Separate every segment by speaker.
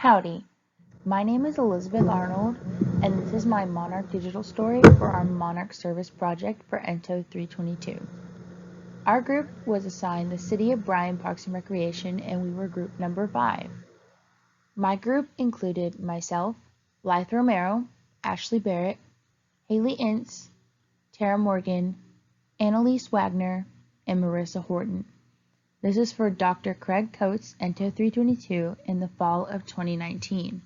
Speaker 1: Howdy, my name is Elizabeth Arnold, and this is my Monarch digital story for our Monarch service project for ENTO 322. Our group was assigned the City of Bryan Parks and Recreation, and we were group number 5. My group included myself, Blythe Romero, Ashley Barrett, Haley Ince, Tara Morgan, Annalise Wagner, and Marissa Horton. This is for Dr. Craig Coates' ENTO 322 in the fall of 2019.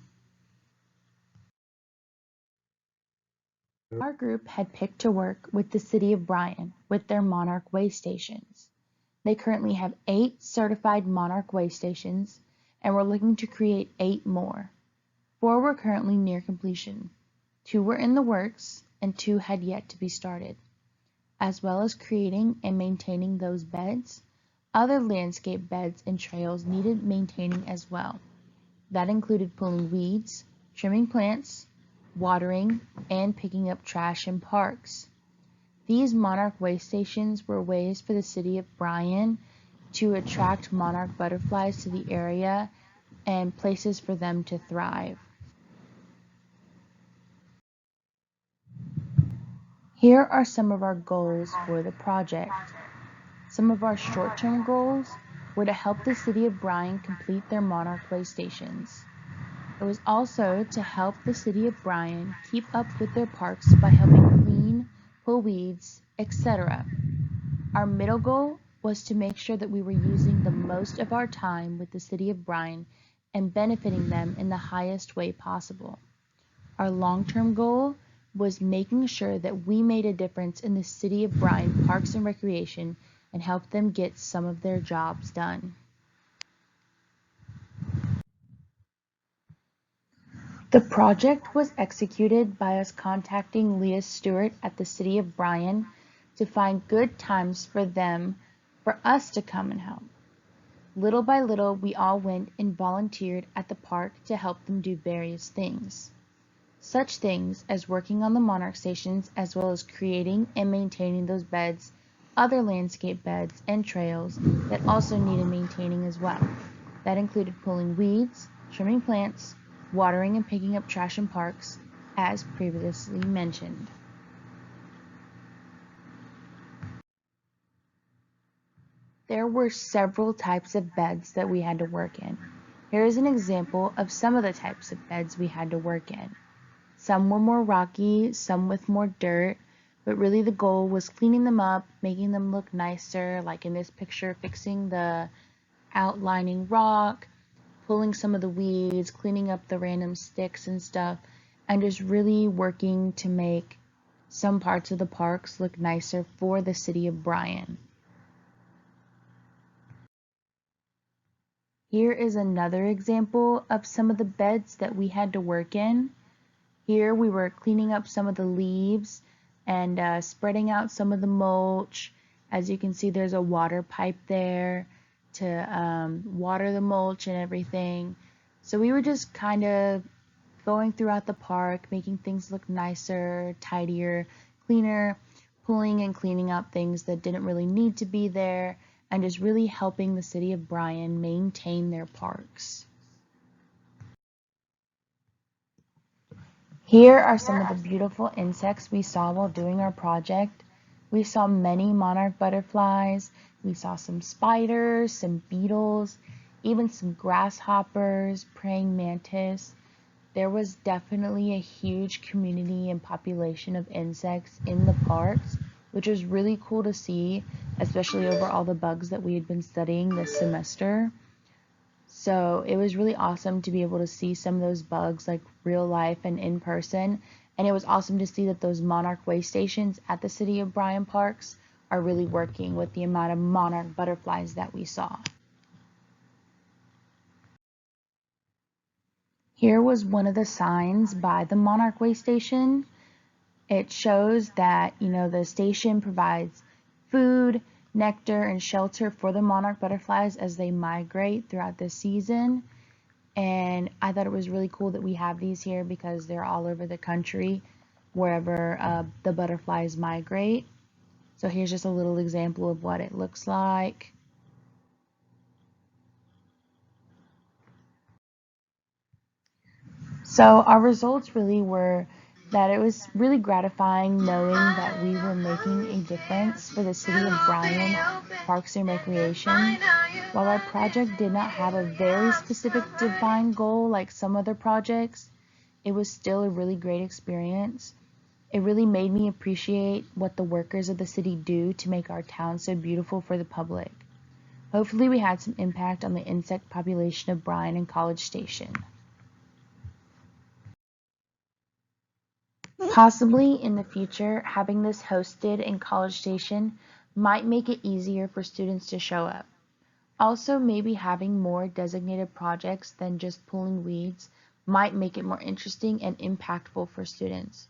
Speaker 1: Our group had picked to work with the City of Bryan with their Monarch way stations. They currently have 8 certified Monarch way stations, and we're looking to create 8 more. 4 were currently near completion. 2 were in the works, and 2 had yet to be started. As well as creating and maintaining those beds, other landscape beds and trails needed maintaining as well. That included pulling weeds, trimming plants, watering, and picking up trash in parks. These Monarch way stations were ways for the City of Bryan to attract monarch butterflies to the area and places for them to thrive. Here are some of our goals for the project. Some of our short-term goals were to help the City of Bryan complete their Monarch way stations. It was also to help the City of Bryan keep up with their parks by helping clean, pull weeds, etc. Our middle goal was to make sure that we were using the most of our time with the City of Bryan and benefiting them in the highest way possible. Our long-term goal was making sure that we made a difference in the City of Bryan Parks and Recreation and helped them get some of their jobs done. The project was executed by us contacting Leah Stewart at the City of Bryan to find good times for us to come and help. Little by little, we all went and volunteered at the park to help them do various things. Such things as working on the Monarch stations, as well as creating and maintaining those beds, other landscape beds and trails that also needed maintaining as well. That included pulling weeds, trimming plants, watering and picking up trash in parks, as previously mentioned. There were several types of beds that we had to work in. Here is an example of some of the types of beds we had to work in. Some were more rocky, some with more dirt, but really the goal was cleaning them up, making them look nicer, like in this picture, fixing the outlining rock, pulling some of the weeds, cleaning up the random sticks and stuff, and just really working to make some parts of the parks look nicer for the City of Bryan. Here is another example of some of the beds that we had to work in. Here we were cleaning up some of the leaves and spreading out some of the mulch. As you can see, there's a water pipe there to water the mulch and everything. So we were just kind of going throughout the park, making things look nicer, tidier, cleaner, pulling and cleaning out things that didn't really need to be there, and just really helping the City of Bryan maintain their parks. Here are some of the beautiful insects we saw while doing our project. We saw many monarch butterflies, we saw some spiders, some beetles, even some grasshoppers, praying mantis. There was definitely a huge community and population of insects in the parks, which was really cool to see, especially over all the bugs that we had been studying this semester. So it was really awesome to be able to see some of those bugs like real life and in person. And it was awesome to see that those Monarch way stations at the City of Bryan Parks are really working with the amount of monarch butterflies that we saw. Here was one of the signs by the Monarch way station. It shows that, the station provides food, nectar, and shelter for the monarch butterflies as they migrate throughout the season. And I thought it was really cool that we have these here because they're all over the country wherever the butterflies migrate. So here's just a little example of what it looks like. So our results really were that it was really gratifying knowing that we were making a difference for the city of Bryan Parks and Recreation. While our project did not have a very specific defined goal like some other projects, it was still a really great experience. It really made me appreciate what the workers of the city do to make our town so beautiful for the public. Hopefully we had some impact on the insect population of Bryan and College Station. Possibly in the future, having this hosted in College Station might make it easier for students to show up. Also, maybe having more designated projects than just pulling weeds might make it more interesting and impactful for students.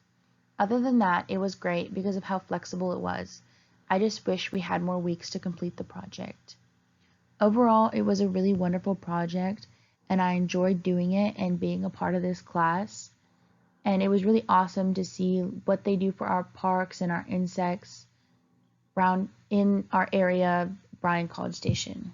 Speaker 1: Other than that, it was great because of how flexible it was. I just wish we had more weeks to complete the project. Overall, it was a really wonderful project, and I enjoyed doing it and being a part of this class. And it was really awesome to see what they do for our parks and our insects around in our area, Bryan College Station.